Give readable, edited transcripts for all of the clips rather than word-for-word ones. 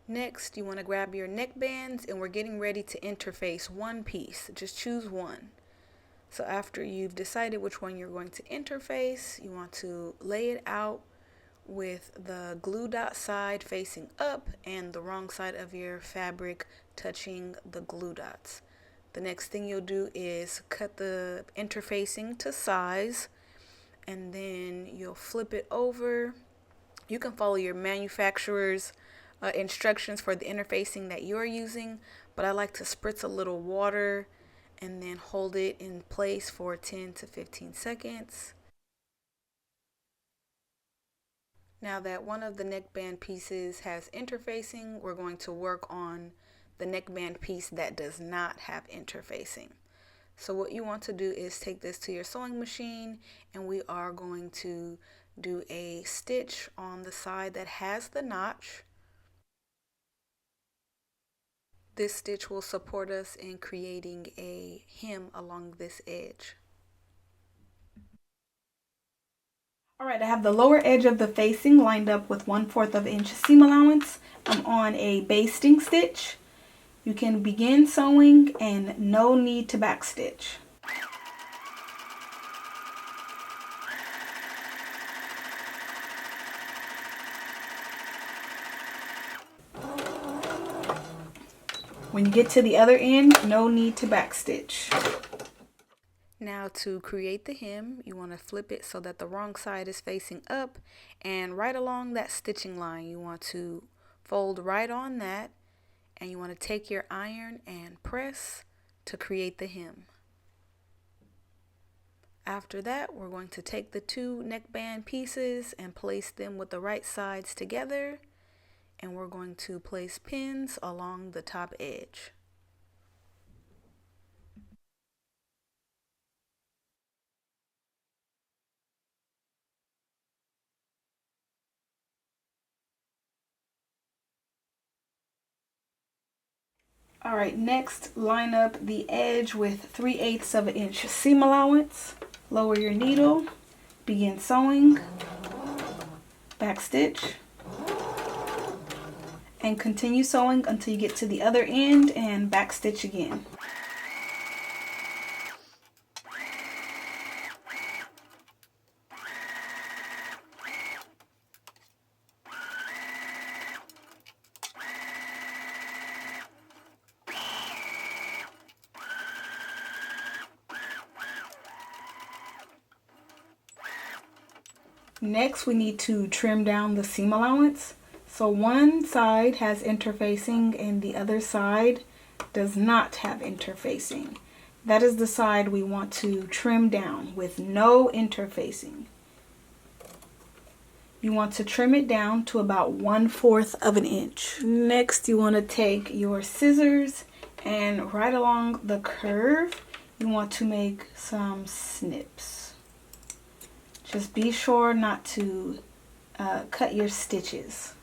Next, you want to grab your neck bands, and we're getting ready to interface one piece. Just choose one. So after you've decided which one you're going to interface, you want to lay it out with the glue dot side facing up and the wrong side of your fabric touching the glue dots. The next thing you'll do is cut the interfacing to size, and then you'll flip it over. You can follow your manufacturer's instructions for the interfacing that you're using, but I like to spritz a little water and then hold it in place for 10 to 15 seconds. Now that one of the neckband pieces has interfacing, we're going to work on the neckband piece that does not have interfacing. So what you want to do is take this to your sewing machine, and we are going to do a stitch on the side that has the notch. This stitch will support us in creating a hem along this edge. Alright, I have the lower edge of the facing lined up with 1/4 inch seam allowance. I'm on a basting stitch. You can begin sewing and no need to backstitch. When you get to the other end, no need to backstitch. Now to create the hem, you want to flip it so that the wrong side is facing up, and right along that stitching line you want to fold right on that, and you want to take your iron and press to create the hem. After that, we're going to take the two neckband pieces and place them with the right sides together, and we're going to place pins along the top edge. Alright, next line up the edge with 3/8 inch seam allowance. Lower your needle, begin sewing, backstitch, and continue sewing until you get to the other end and backstitch again. Next, we need to trim down the seam allowance. So one side has interfacing and the other side does not have interfacing. That is the side we want to trim down with no interfacing. You want to trim it down to about 1/4 inch. Next, you want to take your scissors and right along the curve, you want to make some snips. Just be sure not to cut your stitches.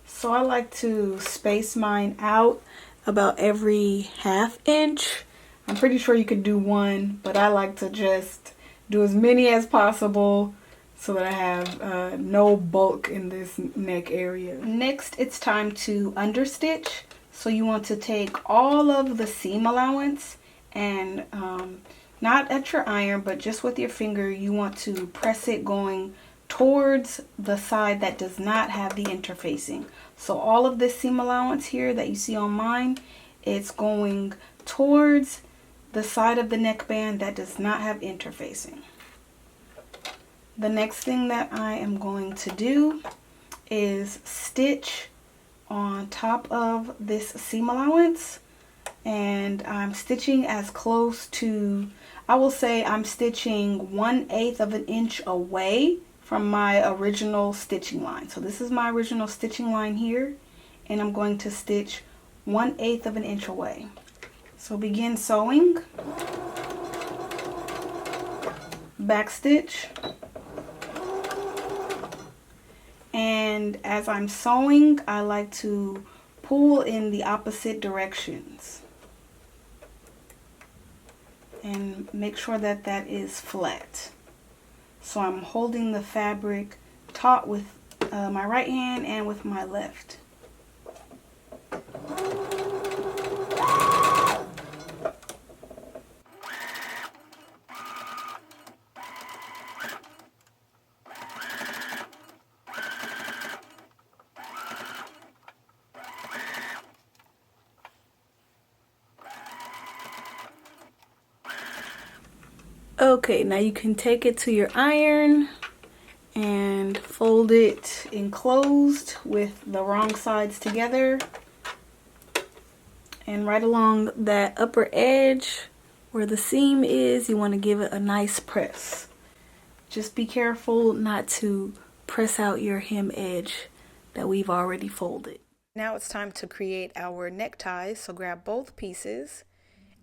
So I like to space mine out about every 1/2 inch. I'm pretty sure you could do 1, but I like to just do as many as possible so that I have no bulk in this neck area. Next, it's time to understitch. So you want to take all of the seam allowance and not at your iron, but just with your finger, you want to press it going towards the side that does not have the interfacing. So all of this seam allowance here that you see on mine, it's going towards the side of the neckband that does not have interfacing. The next thing that I am going to do is stitch on top of this seam allowance, and I'm stitching as close to, I will say I'm stitching 1/8 inch away from my original stitching line. So this is my original stitching line here, and I'm going to stitch 1/8 inch away. So begin sewing, backstitch, and as I'm sewing, I like to pull in the opposite directions and make sure that that is flat. So I'm holding the fabric taut with my right hand and with my left. Okay, now you can take it to your iron and fold it enclosed with the wrong sides together. And right along that upper edge where the seam is, you want to give it a nice press. Just be careful not to press out your hem edge that we've already folded. Now it's time to create our neckties, so grab both pieces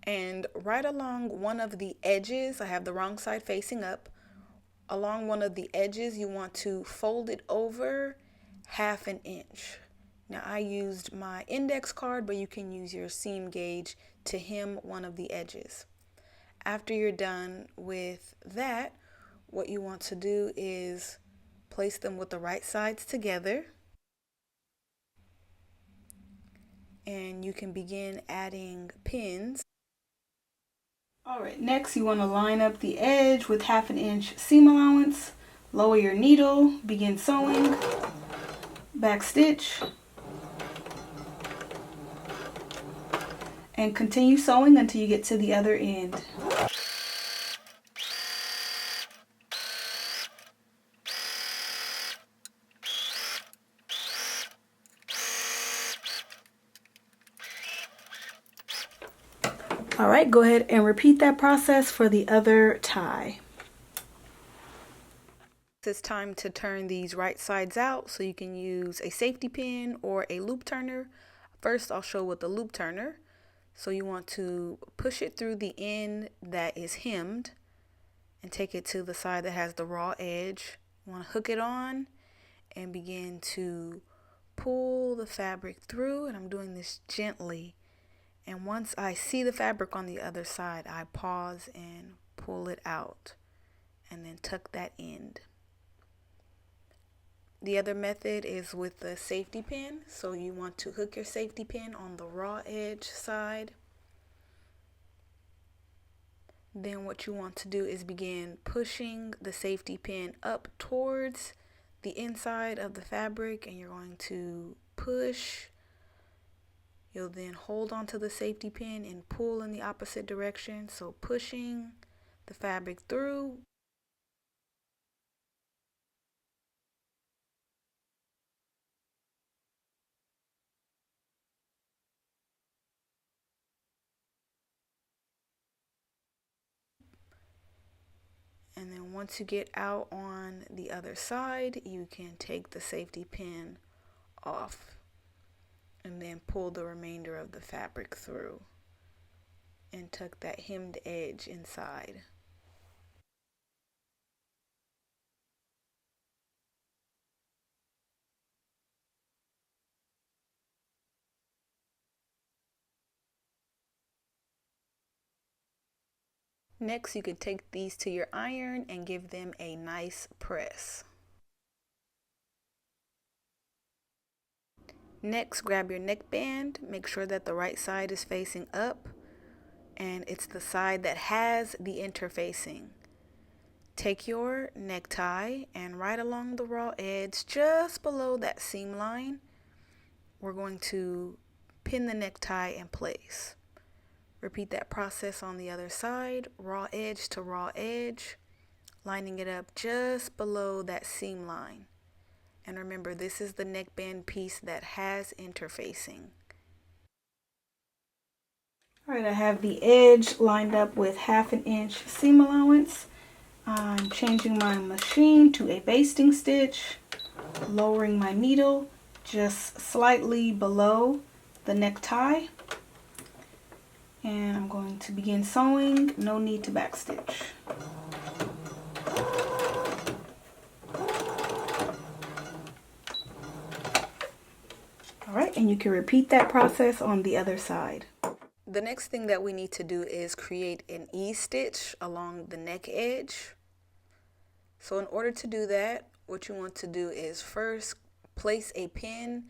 and right along one of the edges, I have the wrong side facing up, along one of the edges you want to fold it over 1/2 inch. Now I used my index card, but you can use your seam gauge to hem one of the edges. After you're done with that, what you want to do is place them with the right sides together. And you can begin adding pins. Alright, next you want to line up the edge with 1/2 inch seam allowance. Lower your needle, begin sewing, back stitch, and continue sewing until you get to the other end. Alright, go ahead and repeat that process for the other tie. It's time to turn these right sides out, so you can use a safety pin or a loop turner. First, I'll show with the loop turner. So you want to push it through the end that is hemmed and take it to the side that has the raw edge. You want to hook it on and begin to pull the fabric through, and I'm doing this gently. And once I see the fabric on the other side, I pause and pull it out and then tuck that end. The other method is with the safety pin. So you want to hook your safety pin on the raw edge side. Then what you want to do is begin pushing the safety pin up towards the inside of the fabric, and you're going to push. You'll then hold onto the safety pin and pull in the opposite direction. So pushing the fabric through. And then once you get out on the other side, you can take the safety pin off and then pull the remainder of the fabric through and tuck that hemmed edge inside. Next, you can take these to your iron and give them a nice press. Next, grab your neckband. Make sure that the right side is facing up and it's the side that has the interfacing. Take your necktie and right along the raw edge, just below that seam line, we're going to pin the necktie in place. Repeat that process on the other side, raw edge to raw edge, lining it up just below that seam line. And remember, this is the neckband piece that has interfacing. Alright, I have the edge lined up with 1/2 inch seam allowance. I'm changing my machine to a basting stitch, lowering my needle just slightly below the necktie. And I'm going to begin sewing, no need to backstitch. Alright, and you can repeat that process on the other side. The next thing that we need to do is create an E-stitch along the neck edge. So in order to do that, what you want to do is first place a pin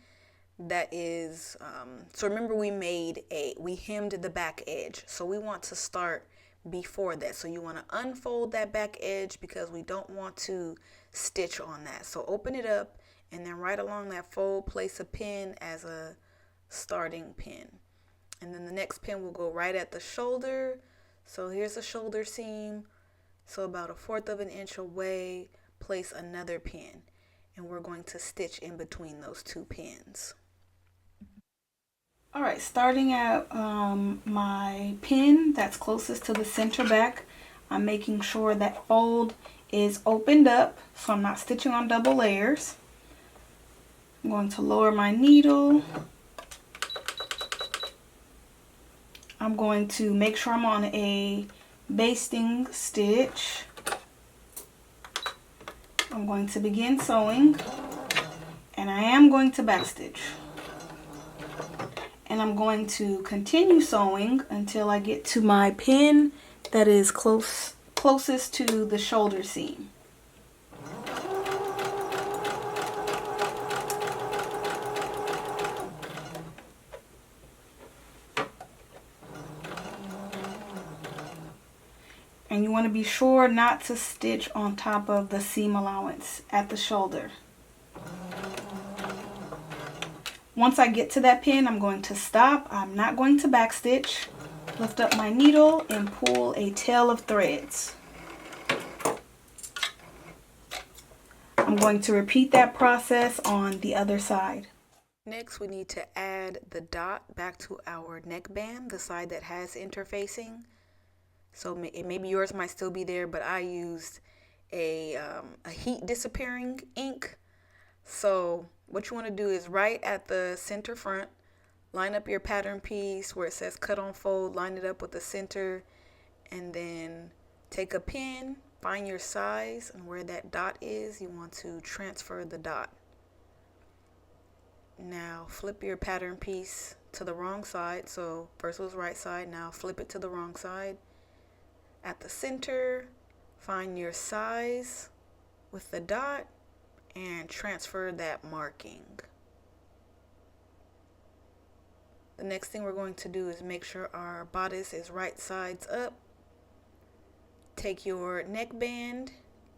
that is, so remember we hemmed the back edge. So we want to start before that. So you want to unfold that back edge because we don't want to stitch on that. So open it up and then right along that fold, place a pin as a starting pin. And then the next pin will go right at the shoulder. So here's a shoulder seam. So about 1/4 of an inch away, place another pin. And we're going to stitch in between those two pins. All right, starting at my pin that's closest to the center back, I'm making sure that fold is opened up so I'm not stitching on double layers. I'm going to lower my needle. I'm going to make sure I'm on a basting stitch. I'm going to begin sewing, and I am going to backstitch. And I'm going to continue sewing until I get to my pin that is closest to the shoulder seam. And you want to be sure not to stitch on top of the seam allowance at the shoulder. Once I get to that pin, I'm going to stop. I'm not going to backstitch. Lift up my needle and pull a tail of threads. I'm going to repeat that process on the other side. Next, we need to add the dot back to our neckband, the side that has interfacing. So maybe yours might still be there, but I used a heat disappearing ink. So what you want to do is right at the center front, line up your pattern piece where it says cut on fold, line it up with the center, and then take a pin, find your size, and where that dot is, you want to transfer the dot. Now flip your pattern piece to the wrong side. So first was right side, now flip it to the wrong side. At the center, find your size with the dot and transfer that marking. The next thing we're going to do is make sure our bodice is right sides up. Take your neckband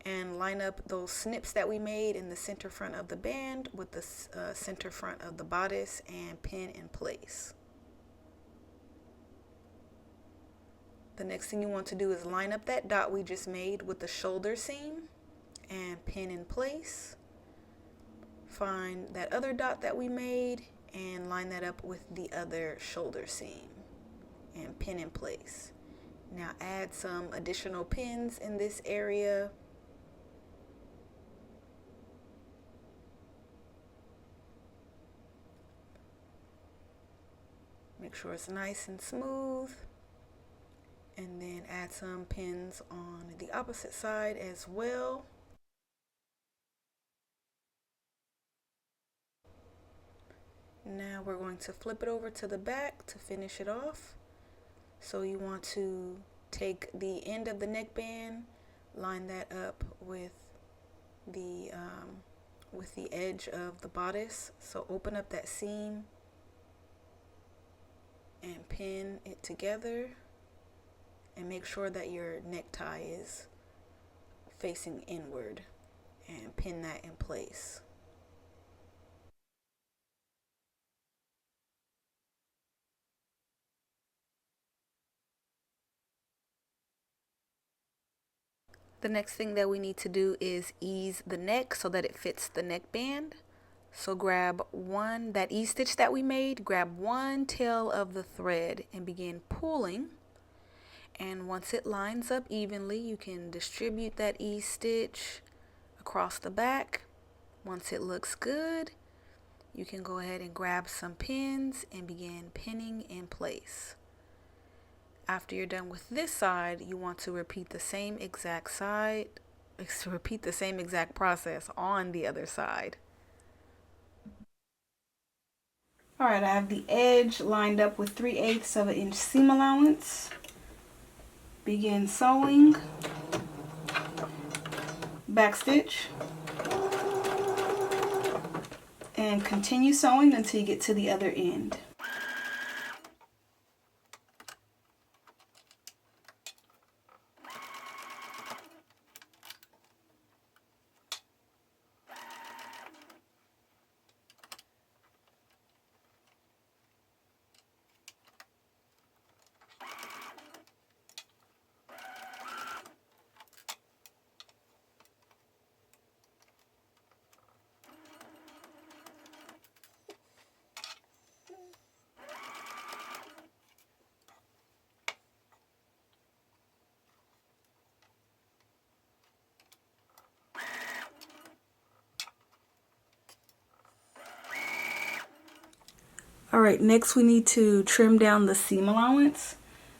and line up those snips that we made in the center front of the band with the center front of the bodice and pin in place. The next thing you want to do is line up that dot we just made with the shoulder seam and pin in place. Find that other dot that we made and line that up with the other shoulder seam and pin in place. Now add some additional pins in this area. Make sure it's nice and smooth. And then add some pins on the opposite side as well. Now we're going to flip it over to the back to finish it off. So you want to take the end of the neckband, line that up with the edge of the bodice. So open up that seam and pin it together. And make sure that your necktie is facing inward and pin that in place. The next thing that we need to do is ease the neck so that it fits the neckband. So grab that ease stitch that we made, grab one tail of the thread and begin pulling. And once it lines up evenly, you can distribute that ease stitch across the back. Once it looks good, you can go ahead and grab some pins and begin pinning in place. After you're done with this side, you want to repeat the same exact process on the other side. All right, I have the edge lined up with 3/8 of an inch seam allowance. Begin sewing, back stitch, and continue sewing until you get to the other end. Alright, next we need to trim down the seam allowance.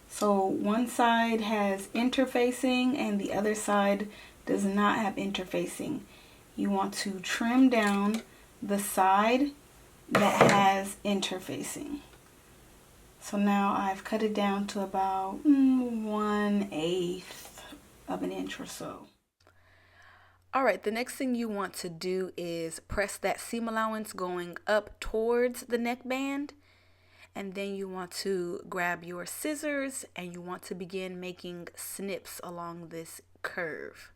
So one side has interfacing and the other side does not have interfacing. You want to trim down the side that has interfacing. So now I've cut it down to about 1/8 of an inch or so. Alright, the next thing you want to do is press that seam allowance going up towards the neckband. And then you want to grab your scissors and you want to begin making snips along this curve.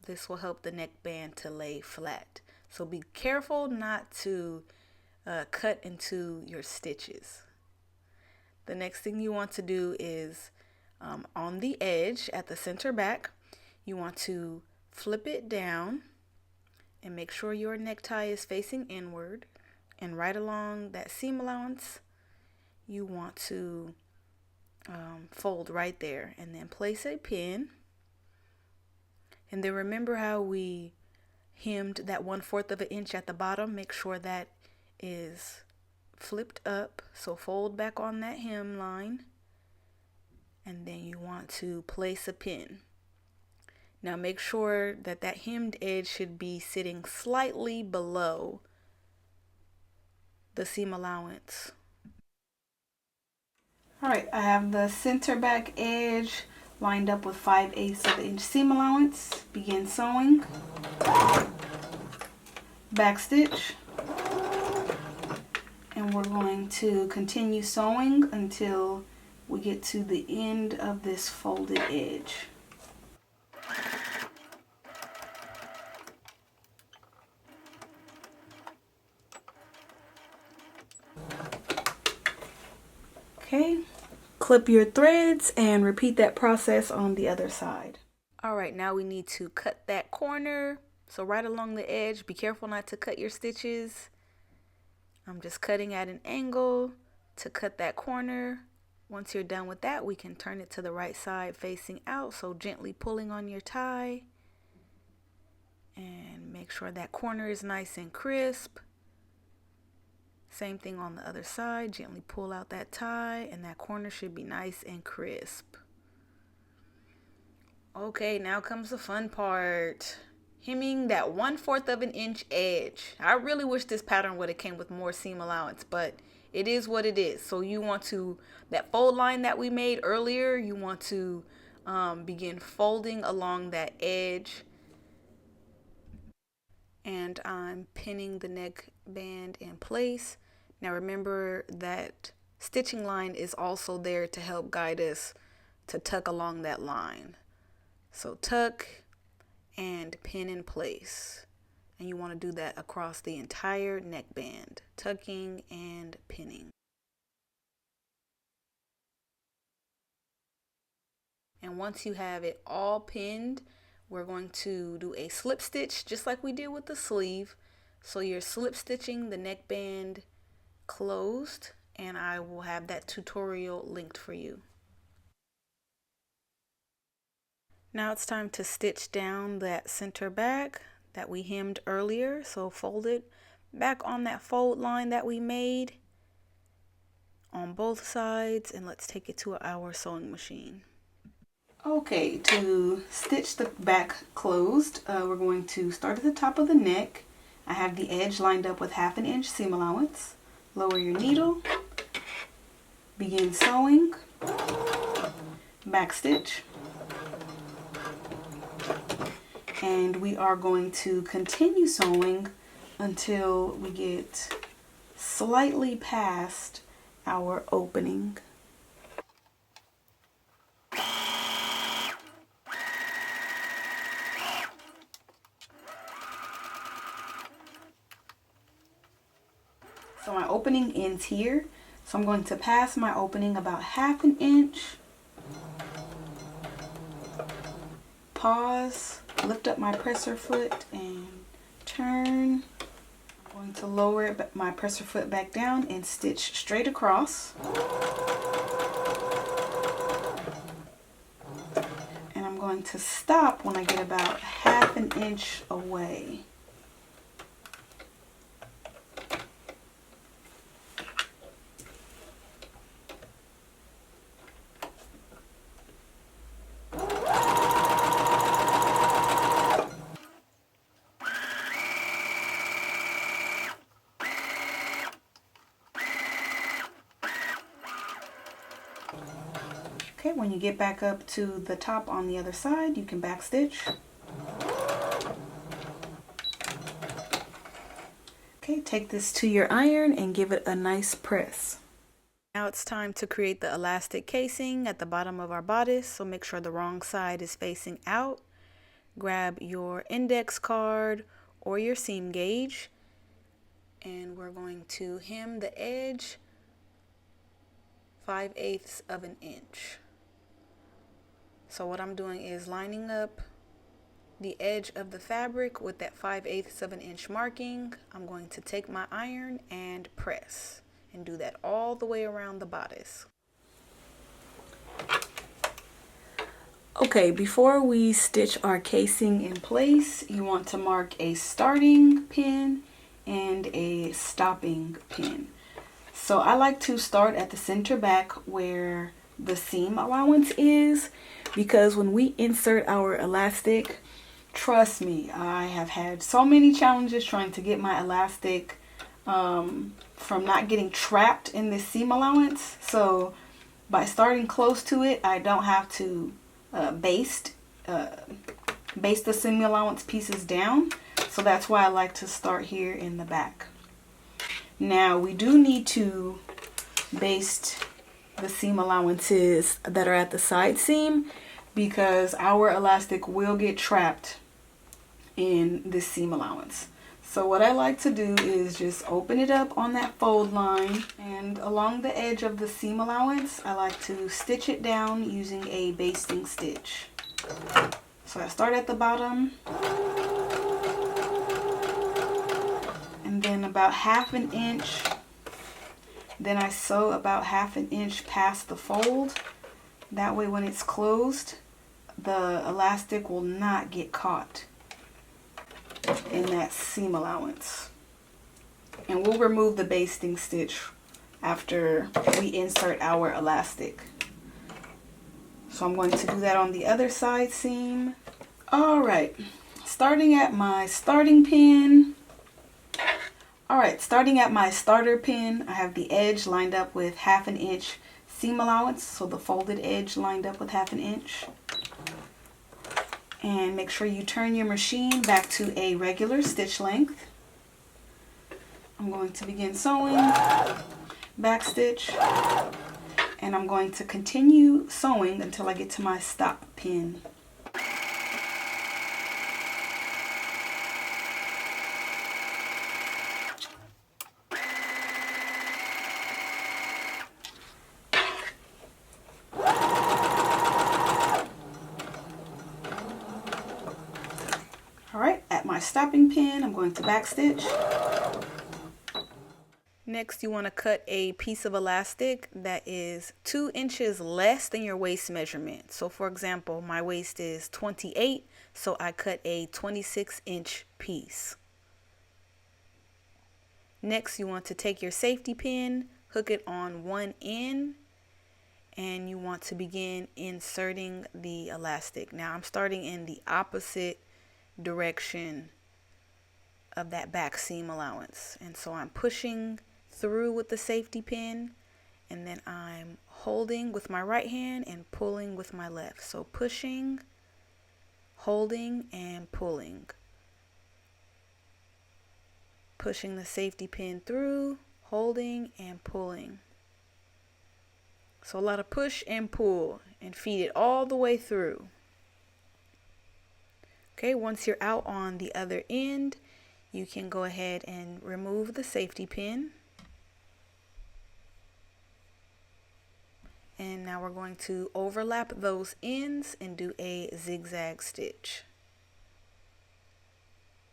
This will help the neckband to lay flat. So be careful not to cut into your stitches. The next thing you want to do is on the edge at the center back, you want to flip it down and make sure your necktie is facing inward. And right along that seam allowance, you want to fold right there and then place a pin. And then remember how we hemmed that 1/4 of an inch at the bottom? Make sure that is flipped up. So fold back on that hem line. And then you want to place a pin. Now make sure that that hemmed edge should be sitting slightly below the seam allowance. Alright, I have the center back edge lined up with 5/8 of an inch seam allowance. Begin sewing. Back stitch. And we're going to continue sewing until we get to the end of this folded edge. Okay, clip your threads and repeat that process on the other side. Alright, now we need to cut that corner. So right along the edge, be careful not to cut your stitches. I'm just cutting at an angle to cut that corner. Once you're done with that, we can turn it to the right side facing out. So gently pulling on your tie. And make sure that corner is nice and crisp. Same thing on the other side. Gently pull out that tie and that corner should be nice and crisp. Okay, now comes the fun part. Hemming that 1/4 of an inch edge. I really wish this pattern would have came with more seam allowance, but it is what it is. So you want to, that fold line that we made earlier, you want to begin folding along that edge. And I'm pinning the neckband in place. Now remember that stitching line is also there to help guide us to tuck along that line. So tuck and pin in place. And you want to do that across the entire neckband, tucking and pinning. And once you have it all pinned, we're going to do a slip stitch just like we did with the sleeve. So you're slip stitching the neckband closed, and I will have that tutorial linked for you. Now it's time to stitch down that center back that we hemmed earlier. So fold it back on that fold line that we made on both sides, and let's take it to our sewing machine. Okay, to stitch the back closed, we're going to start at the top of the neck. I have the edge lined up with 1/2 inch seam allowance. Lower your needle, begin sewing, back stitch, and we are going to continue sewing until we get slightly past our opening. So my opening ends here. So I'm going to pass my opening about 1/2 inch. Pause, lift up my presser foot and turn. I'm going to lower my presser foot back down and stitch straight across. And I'm going to stop when I get about 1/2 inch away. Okay, when you get back up to the top on the other side, you can back stitch. Okay, take this to your iron and give it a nice press. Now it's time to create the elastic casing at the bottom of our bodice, so make sure the wrong side is facing out. Grab your index card or your seam gauge, and we're going to hem the edge 5/8 of an inch. So what I'm doing is lining up the edge of the fabric with that 5/8 of an inch marking. I'm going to take my iron and press and do that all the way around the bodice. Okay, before we stitch our casing in place, you want to mark a starting pin and a stopping pin. So I like to start at the center back where the seam allowance is, because when we insert our elastic, trust me, I have had so many challenges trying to get my elastic from not getting trapped in this seam allowance. So by starting close to it, I don't have to baste the seam allowance pieces down. So that's why I like to start here in the back. Now we do need to baste the seam allowances that are at the side seam, because our elastic will get trapped in this seam allowance. So what I like to do is just open it up on that fold line, and along the edge of the seam allowance I like to stitch it down using a basting stitch. So I start at the bottom, and then about 1/2 inch, then I sew about 1/2 inch past the fold. That way when it's closed, the elastic will not get caught in that seam allowance. And we'll remove the basting stitch after we insert our elastic. So I'm going to do that on the other side seam. Alright, starting at my starting pin. Alright, starting at my starter pin, I have the edge lined up with 1/2 inch seam allowance, so the folded edge lined up with 1/2 inch. And make sure you turn your machine back to a regular stitch length. I'm going to begin sewing, back stitch, and I'm going to continue sewing until I get to my stop pin. Alright, at my stopping pin, I'm going to back stitch. Next, you want to cut a piece of elastic that is 2 inches less than your waist measurement. So for example, my waist is 28, so I cut a 26-inch piece. Next, you want to take your safety pin, hook it on one end, and you want to begin inserting the elastic. Now I'm starting in the opposite direction of that back seam allowance, and so I'm pushing through with the safety pin, and then I'm holding with my right hand and pulling with my left. So pushing, holding, and pulling. pushing the safety pin through, holding and pulling. So a lot of push and pull, and feed it all the way through. Okay, once you're out on the other end, you can go ahead and remove the safety pin. And now we're going to overlap those ends and do a zigzag stitch.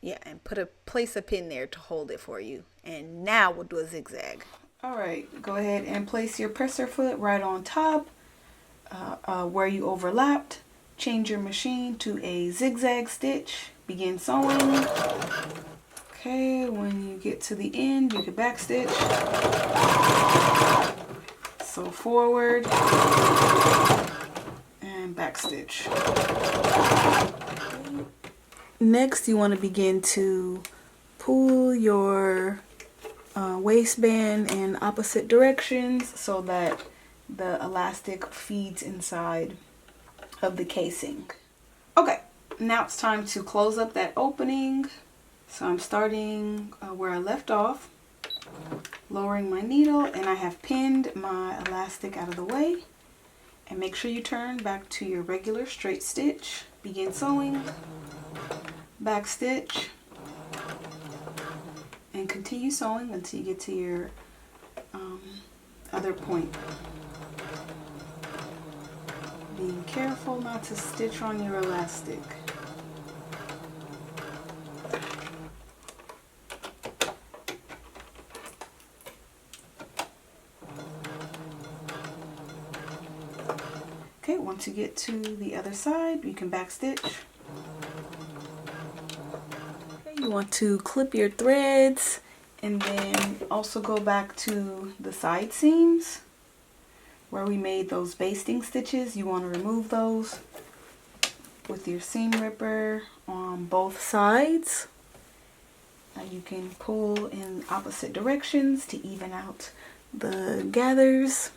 Yeah, and place a pin there to hold it for you. And now we'll do a zigzag. All right, go ahead and place your presser foot right on top where you overlapped. Change your machine to a zigzag stitch. Begin sewing. Okay, when you get to the end, you can back stitch. Sew forward and back stitch. Next, you want to begin to pull your waistband in opposite directions so that the elastic feeds inside of the casing. Okay, now it's time to close up that opening. So I'm starting where I left off, lowering my needle, and I have pinned my elastic out of the way. And make sure you turn back to your regular straight stitch. Begin sewing, back stitch, and continue sewing until you get to your other point. Being careful not to stitch on your elastic. Okay, once you get to the other side, you can back stitch. Okay, you want to clip your threads and then also go back to the side seams where we made those basting stitches. You want to remove those with your seam ripper on both sides. Now you can pull in opposite directions to even out the gathers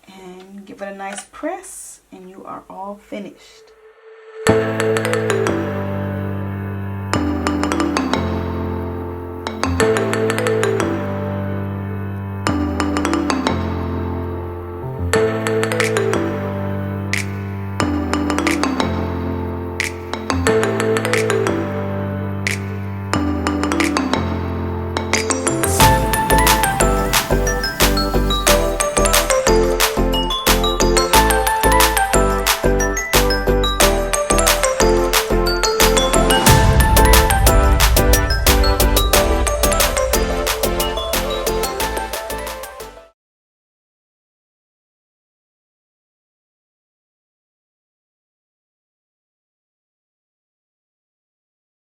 and give it a nice press, and you are all finished.